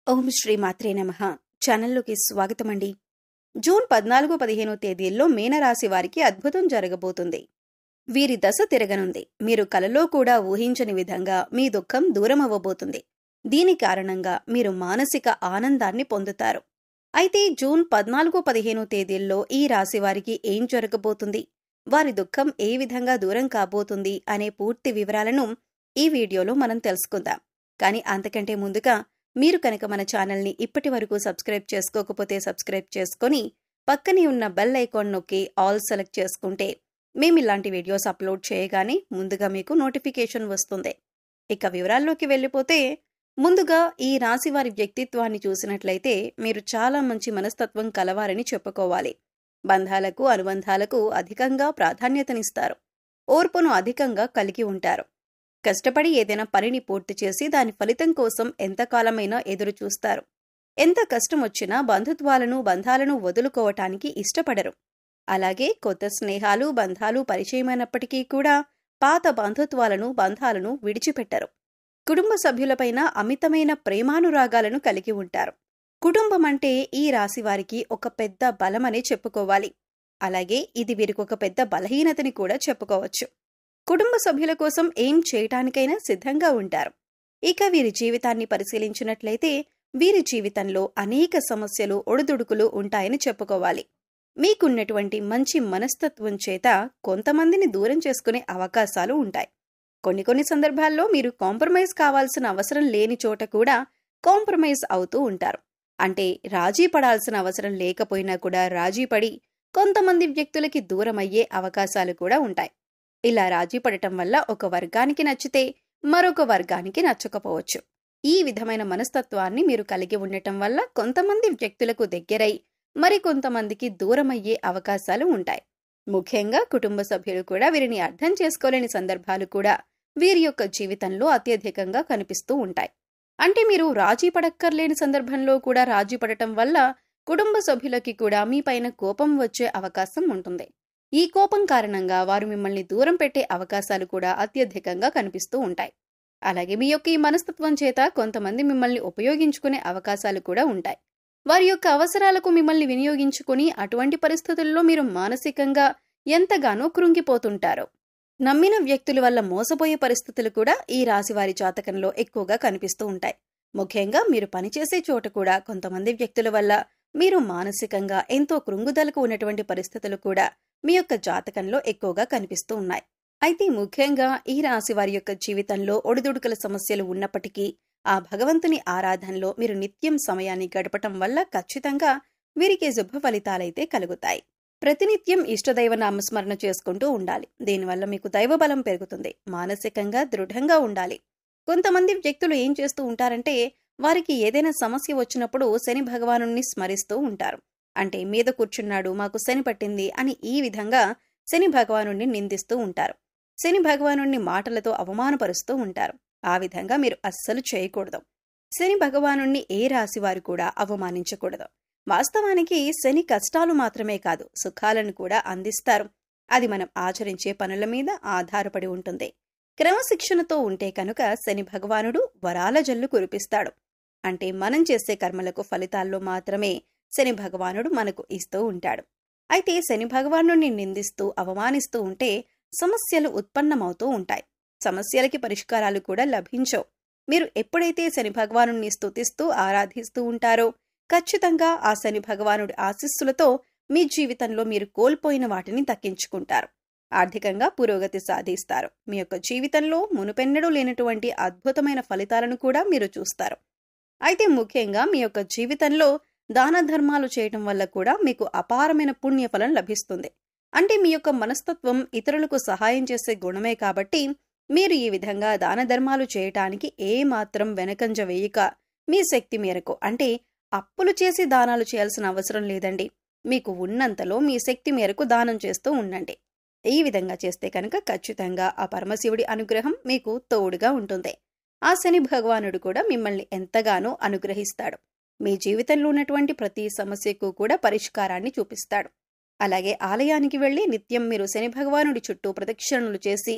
ఓం శ్రీ మాత్రే నమః. ఛానల్లోకి స్వాగతమండి. జూన్ 14-15 తేదీల్లో మీనరాశి వారికి అద్భుతం జరగబోతుంది. వీరి దశ తిరగనుంది. మీరు కలలో కూడా ఊహించని విధంగా మీ దుఃఖం దూరమవ్వబోతుంది. దీని కారణంగా మీరు మానసిక ఆనందాన్ని పొందుతారు. అయితే జూన్ 14-15 తేదీల్లో ఈ రాశి వారికి ఏం జరగబోతుంది, వారి దుఃఖం ఏ విధంగా దూరం కాబోతుంది అనే పూర్తి వివరాలను ఈ వీడియోలో మనం తెలుసుకుందాం. కానీ అంతకంటే ముందుగా మీరు కనుక మన ఛానల్ని ఇప్పటి వరకు సబ్స్క్రైబ్ చేసుకోకపోతే సబ్స్క్రైబ్ చేసుకొని పక్కనే ఉన్న బెల్ ఐకాన్ నొక్కి ఆల్ సెలెక్ట్ చేసుకుంటే మేము ఇలాంటి వీడియోస్ అప్లోడ్ చేయగానే ముందుగా మీకు నోటిఫికేషన్ వస్తుంది. ఇక వివరాల్లోకి వెళ్ళిపోతే, ముందుగా ఈ రాశి వారి వ్యక్తిత్వాన్ని చూసినట్లయితే మీరు చాలా మంచి మనస్తత్వం కలవారని చెప్పుకోవాలి. బంధాలకు అనుబంధాలకు అధికంగా ప్రాధాన్యతనిస్తారు. ఓర్పును అధికంగా కలిగి ఉంటారు. కష్టపడి ఏదైనా పనిని పూర్తి చేసి దాని ఫలితం కోసం ఎంతకాలమైనా ఎదురు చూస్తారు. ఎంత కష్టం వచ్చినా బంధాలను వదులుకోవటానికి ఇష్టపడరు. అలాగే కొత్త స్నేహాలు బంధాలు పరిచయమైనప్పటికీ కూడా పాత బంధాలను విడిచిపెట్టరు. కుటుంబ సభ్యులపైన అమితమైన ప్రేమానురాగాలను కలిగి ఉంటారు. కుటుంబం అంటే ఈ రాశి వారికి ఒక పెద్ద బలమనే చెప్పుకోవాలి. అలాగే ఇది వీరికి ఒక పెద్ద బలహీనతని కూడా చెప్పుకోవచ్చు. కుటుంబ సభ్యుల కోసం ఏం చేయటానికైనా సిద్ధంగా ఉంటారు. ఇక వీరి జీవితాన్ని పరిశీలించినట్లయితే వీరి జీవితంలో అనేక సమస్యలు ఒడిదుడుకులు ఉంటాయని చెప్పుకోవాలి. మీకున్నటువంటి మంచి మనస్తత్వం చేత కొంతమందిని దూరం చేసుకునే అవకాశాలు ఉంటాయి. కొన్ని సందర్భాల్లో మీరు కాంప్రమైజ్ కావాల్సిన అవసరం లేని చోట కూడా కాంప్రమైజ్ అవుతూ ఉంటారు. అంటే రాజీ పడాల్సిన అవసరం లేకపోయినా కూడా రాజీ పడి కొంతమంది వ్యక్తులకి దూరమయ్యే అవకాశాలు కూడా ఉంటాయి. ఇలా రాజీ పడటం వల్ల ఒక వర్గానికి నచ్చితే మరొక వర్గానికి నచ్చకపోవచ్చు. ఈ విధమైన మనస్తత్వాన్ని మీరు కలిగి ఉండటం వల్ల కొంతమంది వ్యక్తులకు దగ్గరై మరికొంతమందికి దూరమయ్యే అవకాశాలు ఉంటాయి. ముఖ్యంగా కుటుంబ సభ్యులు కూడా వీరిని అర్థం చేసుకోలేని సందర్భాలు కూడా వీరి యొక్క జీవితంలో అత్యధికంగా కనిపిస్తూ ఉంటాయి. అంటే మీరు రాజీ పడక్కర్లేని సందర్భంలో కూడా రాజీ పడటం వల్ల కుటుంబ సభ్యులకి కూడా మీ పైన కోపం వచ్చే అవకాశం ఉంటుంది. ఈ కోపం కారణంగా వారు మిమ్మల్ని దూరం పెట్టే అవకాశాలు కూడా అత్యధికంగా కనిపిస్తూ ఉంటాయి. అలాగే మీ యొక్క ఈ మనస్తత్వం చేత కొంతమంది మిమ్మల్ని ఉపయోగించుకునే అవకాశాలు కూడా ఉంటాయి. వారి యొక్క అవసరాలకు మిమ్మల్ని వినియోగించుకుని అటువంటి పరిస్థితుల్లో మీరు మానసికంగా ఎంతగానో కృంగిపోతుంటారు. నమ్మిన వ్యక్తుల వల్ల మోసపోయే పరిస్థితులు కూడా ఈ రాశివారి జాతకంలో ఎక్కువగా కనిపిస్తూ ఉంటాయి. ముఖ్యంగా మీరు పనిచేసే చోట కూడా కొంతమంది వ్యక్తుల వల్ల మీరు మానసికంగా ఎంతో కృంగుదలకు ఉన్నటువంటి పరిస్థితులు కూడా మీ యొక్క జాతకంలో ఎక్కువగా కనిపిస్తూ ఉన్నాయి. అయితే ముఖ్యంగా ఈ రాశి వారి యొక్క జీవితంలో ఒడిదుడుకుల సమస్యలు ఉన్నప్పటికీ ఆ భగవంతుని ఆరాధనలో మీరు నిత్యం సమయాన్ని గడపటం వల్ల ఖచ్చితంగా వీరికి శుభ ఫలితాలైతే కలుగుతాయి. ప్రతినిత్యం ఇష్టదైవ నామస్మరణ చేసుకుంటూ ఉండాలి. దీనివల్ల మీకు దైవబలం పెరుగుతుంది. మానసికంగా దృఢంగా ఉండాలి. కొంతమంది వ్యక్తులు ఏం చేస్తూ ఉంటారంటే, వారికి ఏదైనా సమస్య వచ్చినప్పుడు శని భగవానుణ్ణి స్మరిస్తూ ఉంటారు. అంటే మీద కూర్చున్నాడు, మాకు శని పట్టింది అని ఈ విధంగా శని భగవానుణ్ణి నిందిస్తూ ఉంటారు. శని భగవానుణ్ణి మాటలతో అవమానపరుస్తూ ఉంటారు. ఆ విధంగా మీరు అస్సలు చేయకూడదు. శని భగవానుణ్ణి ఏ రాశి వారు కూడా అవమానించకూడదు. వాస్తవానికి శని కష్టాలు మాత్రమే కాదు, సుఖాలను కూడా అందిస్తారు. అది మనం ఆచరించే పనుల మీద ఆధారపడి ఉంటుంది. క్రమశిక్షణతో ఉంటే కనుక శని భగవానుడు వరాల జల్లు కురిపిస్తాడు. అంటే మనం చేసే కర్మలకు ఫలితాల్లో మాత్రమే శని భగవానుడు మనకు ఇస్తూ ఉంటాడు. అయితే శని భగవానుడిని నిందిస్తూ అవమానిస్తూ ఉంటే సమస్యలు ఉత్పన్నమవుతూ ఉంటాయి. సమస్యలకి పరిష్కారాలు కూడా లభించవు. మీరు ఎప్పుడైతే శని భగవానుడిని స్తుతిస్తూ ఆరాధిస్తూ ఉంటారో ఖచ్చితంగా ఆ శని భగవానుడి ఆశీస్సులతో మీ జీవితంలో మీరు కోల్పోయిన వాటిని దక్కించుకుంటారు. ఆర్థికంగా పురోగతి సాధిస్తారు. మీ యొక్క జీవితంలో మునుపెన్నడూ లేనటువంటి అద్భుతమైన ఫలితాలను కూడా మీరు చూస్తారు. అయితే ముఖ్యంగా మీ యొక్క జీవితంలో దాన ధర్మాలు చేయటం వల్ల కూడా మీకు అపారమైన పుణ్యఫలం లభిస్తుంది. అంటే మీ యొక్క మనస్తత్వం ఇతరులకు సహాయం చేసే గుణమే కాబట్టి మీరు ఈ విధంగా దాన ధర్మాలు చేయటానికి ఏమాత్రం వెనకంజ వేయక మీ శక్తి మేరకు, అంటే అప్పులు చేసి దానాలు చేయాల్సిన అవసరం లేదండి. మీకు ఉన్నంతలో మీ శక్తి మేరకు దానం చేస్తూ ఉండండి. ఈ విధంగా చేస్తే కనుక ఖచ్చితంగా ఆ పరమశివుడి అనుగ్రహం మీకు తోడుగా ఉంటుంది. ఆ శని భగవానుడు కూడా మిమ్మల్ని ఎంతగానో అనుగ్రహిస్తాడు. మీ జీవితంలో ఉన్నటువంటి ప్రతి సమస్యకు కూడా పరిష్కారాన్ని చూపిస్తాడు. అలాగే ఆలయానికి వెళ్లి నిత్యం మీరు శని భగవానుడి చుట్టూ ప్రదక్షిణలు చేసి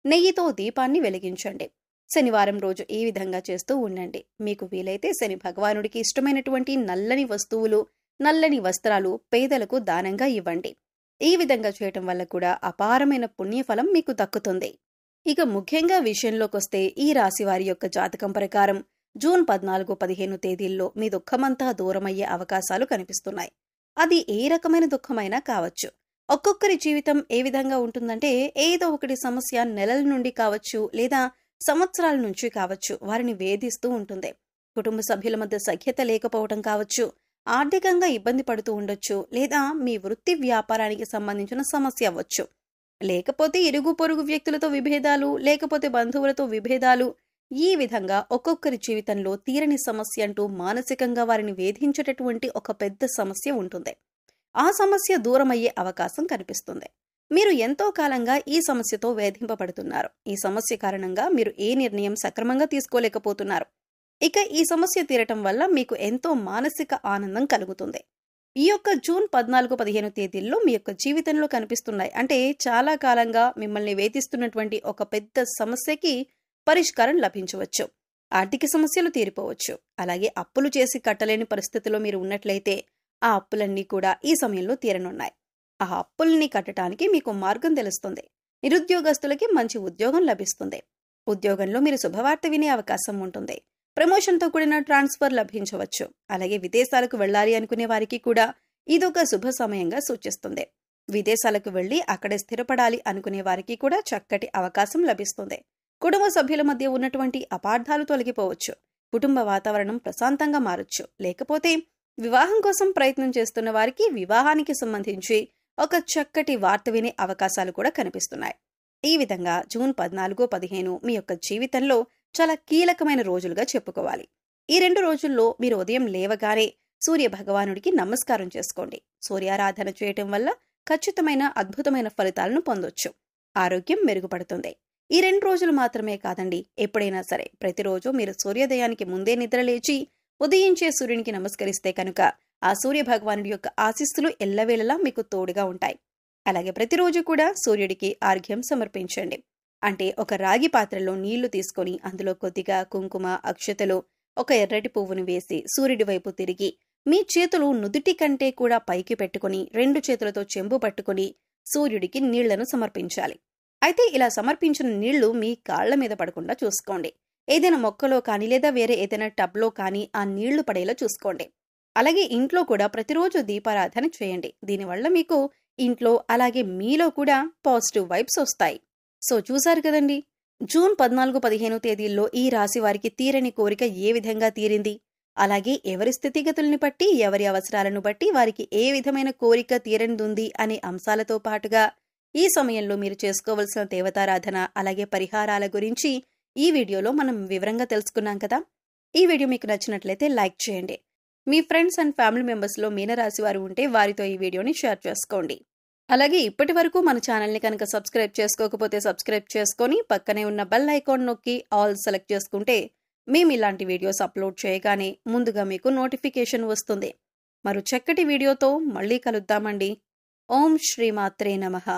నెయ్యితో దీపాన్ని వెలిగించండి. శనివారం రోజు ఈ విధంగా చేస్తూ ఉండండి. మీకు వీలైతే శని భగవానుడికి ఇష్టమైనటువంటి నల్లని వస్తువులు, నల్లని వస్త్రాలు పేదలకు దానంగా ఇవ్వండి. ఈ విధంగా చేయటం వల్ల కూడా అపారమైన పుణ్యఫలం మీకు దక్కుతుంది. ఇక ముఖ్యంగా విషయంలోకొస్తే ఈ రాశివారి యొక్క జాతకం ప్రకారం జూన్ 14-15 తేదీల్లో మీ దుఃఖమంతా దూరమయ్యే అవకాశాలు కనిపిస్తున్నాయి. అది ఏ రకమైన దుఃఖమైనా కావచ్చు. ఒక్కొక్కరి జీవితం ఏ విధంగా ఉంటుందంటే, ఏదో ఒకటి సమస్య నెలల నుండి కావచ్చు, లేదా సంవత్సరాల నుంచి కావచ్చు, వారిని వేధిస్తూ ఉంటుంది. కుటుంబ సభ్యుల మధ్య సఖ్యత లేకపోవటం కావచ్చు, ఆర్థికంగా ఇబ్బంది పడుతూ ఉండొచ్చు, లేదా మీ వృత్తి వ్యాపారానికి సంబంధించిన సమస్య అవ్వచ్చు, లేకపోతే ఇరుగు పొరుగు వ్యక్తులతో విభేదాలు, లేకపోతే బంధువులతో విభేదాలు. ఈ విధంగా ఒక్కొక్కరి జీవితంలో తీరని సమస్య అంటూ మానసికంగా వారిని వేధించేటటువంటి ఒక పెద్ద సమస్య ఉంటుంది. ఆ సమస్య దూరమయ్యే అవకాశం కనిపిస్తుంది. మీరు ఎంతో కాలంగా ఈ సమస్యతో వేధింపబడుతున్నారు. ఈ సమస్య కారణంగా మీరు ఏ నిర్ణయం సక్రమంగా తీసుకోలేకపోతున్నారు. ఇక ఈ సమస్య తీరటం వల్ల మీకు ఎంతో మానసిక ఆనందం కలుగుతుంది. ఈ యొక్క జూన్ 14-15 తేదీల్లో మీ యొక్క జీవితంలో కనిపిస్తున్నాయి. అంటే చాలా కాలంగా మిమ్మల్ని వేధిస్తున్నటువంటి ఒక పెద్ద సమస్యకి పరిష్కారం లభించవచ్చు. ఆర్థిక సమస్యలు తీరిపోవచ్చు. అలాగే అప్పులు చేసి కట్టలేని పరిస్థితిలో మీరు ఉన్నట్లయితే ఆ అప్పులన్నీ కూడా ఈ సమయంలో తీరనున్నాయి. ఆ అప్పుల్ని కట్టడానికి మీకు మార్గం తెలుస్తుంది. నిరుద్యోగస్తులకి మంచి ఉద్యోగం లభిస్తుంది. ఉద్యోగంలో మీరు శుభవార్త వినే అవకాశం ఉంటుంది. ప్రమోషన్తో కూడిన ట్రాన్స్ఫర్ లభించవచ్చు. అలాగే విదేశాలకు వెళ్లాలి అనుకునే వారికి కూడా ఇదొక శుభ సమయంగా సూచిస్తుంది. విదేశాలకు వెళ్లి అక్కడే స్థిరపడాలి అనుకునే వారికి కూడా చక్కటి అవకాశం లభిస్తుంది. కుటుంబ సభ్యుల మధ్య ఉన్నటువంటి అపార్థాలు తొలగిపోవచ్చు. కుటుంబ వాతావరణం ప్రశాంతంగా మారొచ్చు. లేకపోతే వివాహం కోసం ప్రయత్నం చేస్తున్న వారికి వివాహానికి సంబంధించి ఒక చక్కటి వార్త వినే అవకాశాలు కూడా కనిపిస్తున్నాయి. ఈ విధంగా జూన్ 14-15 మీ యొక్క జీవితంలో చాలా కీలకమైన రోజులుగా చెప్పుకోవాలి. ఈ 2 రోజుల్లో మీరు ఉదయం లేవగానే సూర్య భగవానుడికి నమస్కారం చేసుకోండి. సూర్యారాధన చేయటం వల్ల ఖచ్చితమైన అద్భుతమైన ఫలితాలను పొందొచ్చు. ఆరోగ్యం మెరుగుపడుతుంది. ఈ 2 రోజులు మాత్రమే కాదండి, ఎప్పుడైనా సరే ప్రతిరోజు మీరు సూర్యోదయానికి ముందే నిద్రలేచి ఉదయించే సూర్యునికి నమస్కరిస్తే కనుక ఆ సూర్య భగవానుడి యొక్క ఆశీస్సులు ఎల్లవేళలా మీకు తోడుగా ఉంటాయి. అలాగే ప్రతిరోజు కూడా సూర్యుడికి ఆర్ఘ్యం సమర్పించండి. అంటే ఒక రాగి పాత్రలో నీళ్లు తీసుకొని అందులో కొద్దిగా కుంకుమ, అక్షతలు, ఒక ఎర్రటి పువ్వును వేసి సూర్యుడి వైపు తిరిగి మీ చేతులు నుదుటి కంటే కూడా పైకి పెట్టుకుని 2 చేతులతో చెంబు పట్టుకుని సూర్యుడికి నీళ్లను సమర్పించాలి. అయితే ఇలా సమర్పించిన నీళ్లు మీ కాళ్ల మీద పడకుండా చూసుకోండి. ఏదైనా మొక్కలో కానీ లేదా వేరే ఏదైనా టబ్లో కానీ ఆ నీళ్లు పడేలా చూసుకోండి. అలాగే ఇంట్లో కూడా ప్రతిరోజు దీపారాధన చేయండి. దీనివల్ల మీకు ఇంట్లో అలాగే మీలో కూడా పాజిటివ్ వైబ్స్ వస్తాయి. సో చూసారు కదండి, జూన్ 14-15 తేదీల్లో ఈ రాశి వారికి తీరని కోరిక ఏ విధంగా తీరింది, అలాగే ఎవరి స్థితిగతుల్ని బట్టి, ఎవరి అవసరాలను బట్టి వారికి ఏ విధమైన కోరిక తీరనిదుంది అనే అంశాలతో పాటుగా ఈ సమయంలో మీరు చేసుకోవలసిన దేవతారాధన అలాగే పరిహారాల గురించి ఈ వీడియోలో మనం వివరంగా తెలుసుకున్నాం కదా. ఈ వీడియో మీకు నచ్చినట్లయితే లైక్ చేయండి. మీ ఫ్రెండ్స్ అండ్ ఫ్యామిలీ మెంబర్స్లో మీనరాశి వారు ఉంటే వారితో ఈ వీడియోని షేర్ చేసుకోండి. అలాగే ఇప్పటి వరకు మన ఛానల్ని కనుక సబ్స్క్రైబ్ చేసుకోకపోతే సబ్స్క్రైబ్ చేసుకొని పక్కనే ఉన్న బెల్ ఐకాన్ నొక్కి ఆల్ సెలెక్ట్ చేసుకుంటే మేము ఇలాంటి వీడియోస్ అప్లోడ్ చేయగానే ముందుగా మీకు నోటిఫికేషన్ వస్తుంది. మరో చక్కటి వీడియోతో మళ్ళీ కలుద్దామండి. ఓం శ్రీమాత్రే నమః.